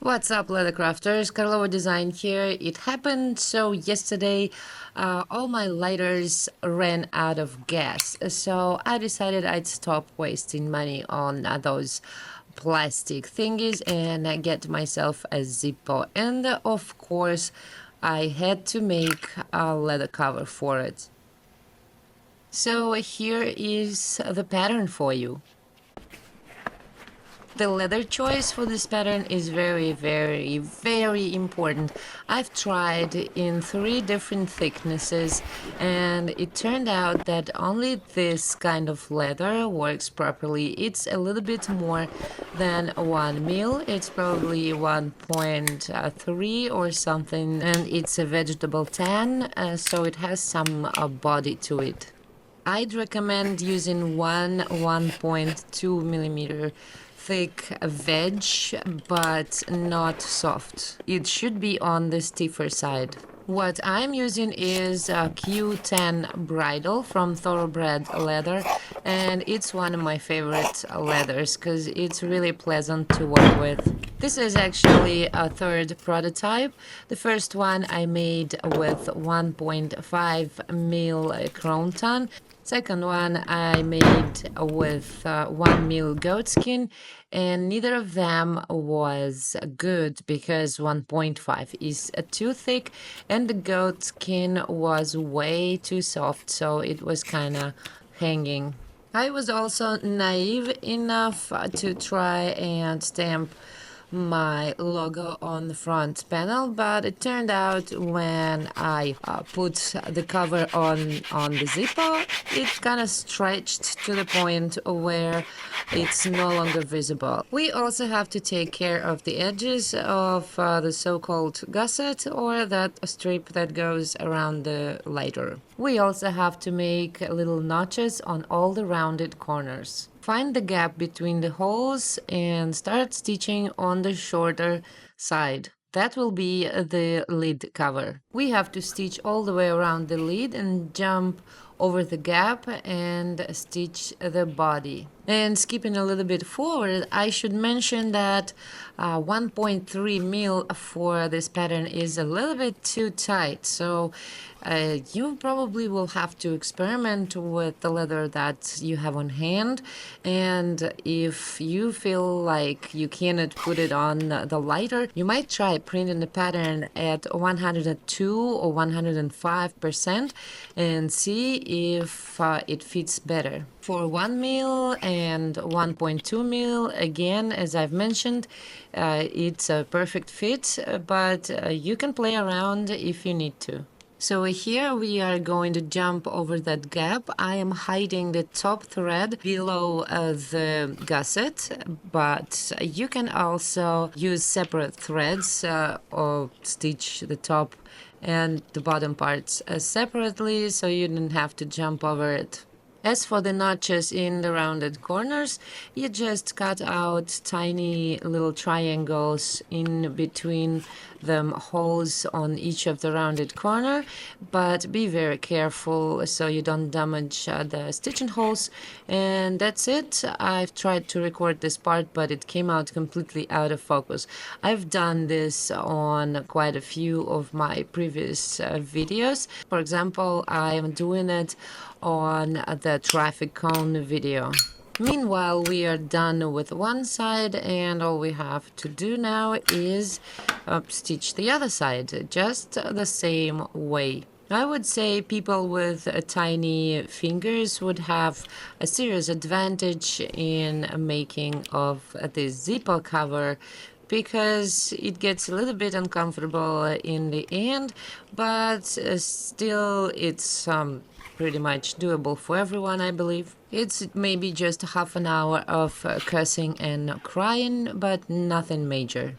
What's up, leather crafters? Karlova design here. It happened so yesterday all my lighters ran out of gas, so I decided I'd stop wasting money on those plastic thingies and get myself a Zippo. And of course I had to make a leather cover for it. So here is the pattern for you. The leather choice for this pattern is very important. I've tried in 3 different thicknesses and it turned out that only this kind of leather works properly. It's a little bit more than 1 mil. It's probably 1.3 or something, and it's a vegetable tan, so it has some body to it. I'd recommend using 1.2 millimeter thick veg, but not soft. It should be on the stiffer side. What I'm using is a Q10 bridle from Thoroughbred Leather, and it's one of my favorite leathers because it's really pleasant to work with. This is actually a 3rd prototype. The first one I made with 1.5 mil croton. Second one I made with 1 mil goatskin, and neither of them was good because 1.5 is too thick and the goatskin was way too soft, so it was kind of hanging. I was also naive enough to try and stamp my logo on the front panel, but it turned out when I put the cover on the Zippo, it kind of stretched to the point where it's no longer visible. We also have to take care of the edges of the so-called gusset, or that strip that goes around the lighter. We also have to make little notches on all the rounded corners. Find the gap between the holes and start stitching on the shorter side. That will be the lid cover. We have to stitch all the way around the lid and jump over the gap and stitch the body. And skipping a little bit forward, I should mention that 1.3 mil for this pattern is a little bit too tight, so you probably will have to experiment with the leather that you have on hand, and if you feel like you cannot put it on the lighter, you might try printing the pattern at 102 or 105% and see if it fits better. For 1 mil and 1.2 mil, again, as I've mentioned, it's a perfect fit, but you can play around if you need to. So here we are going to jump over that gap. I am hiding the top thread below the gusset, but you can also use separate threads or stitch the top and the bottom parts separately, so you don't have to jump over it. As for the notches in the rounded corners, you just cut out tiny little triangles in between the holes on each of the rounded corner, but be very careful so you don't damage the stitching holes. And that's it. I've tried to record this part, but it came out completely out of focus. I've done this on quite a few of my previous videos. For example, I am doing it on the traffic cone video. Meanwhile, we are done with one side, and all we have to do now is stitch the other side, just the same way. I would say people with tiny fingers would have a serious advantage in making of this Zippo cover, because it gets a little bit uncomfortable in the end, but still it's pretty much doable for everyone, I believe. It's maybe just half an hour of cursing and crying, but nothing major.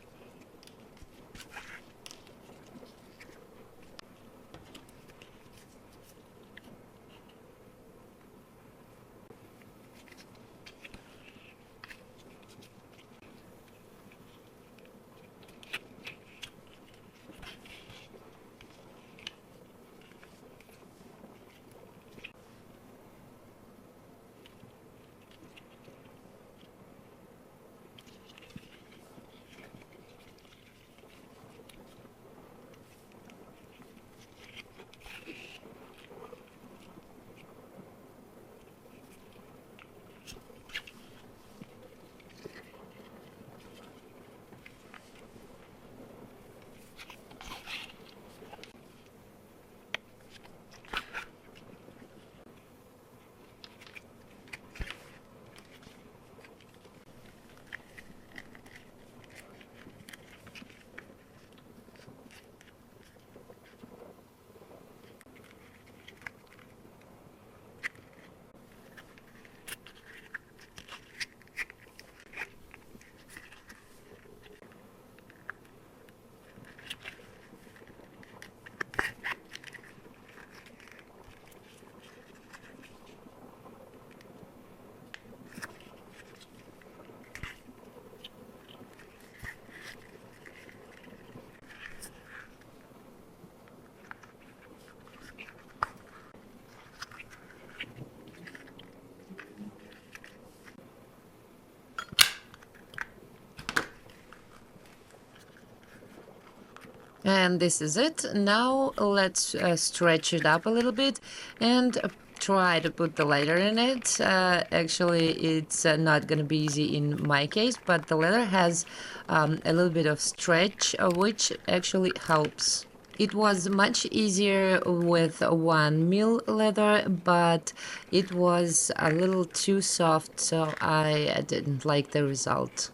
And this is it. Now let's stretch it up a little bit and try to put the leather in it. Actually, it's not going to be easy in my case, but the leather has a little bit of stretch, which actually helps. It was much easier with 1 mil leather, but it was a little too soft, so I didn't like the result.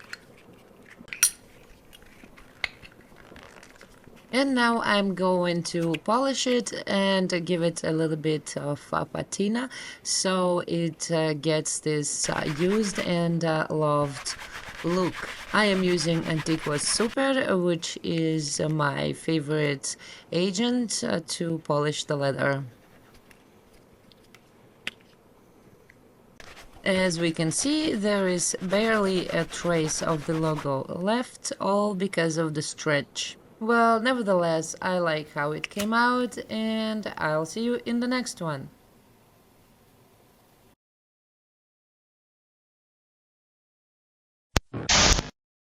And now I'm going to polish it and give it a little bit of patina so it gets this used and loved look. I am using Antiqua Super, which is my favorite agent to polish the leather. As we can see, there is barely a trace of the logo left, all because of the stretch. Well, nevertheless, I like how it came out, and I'll see you in the next one.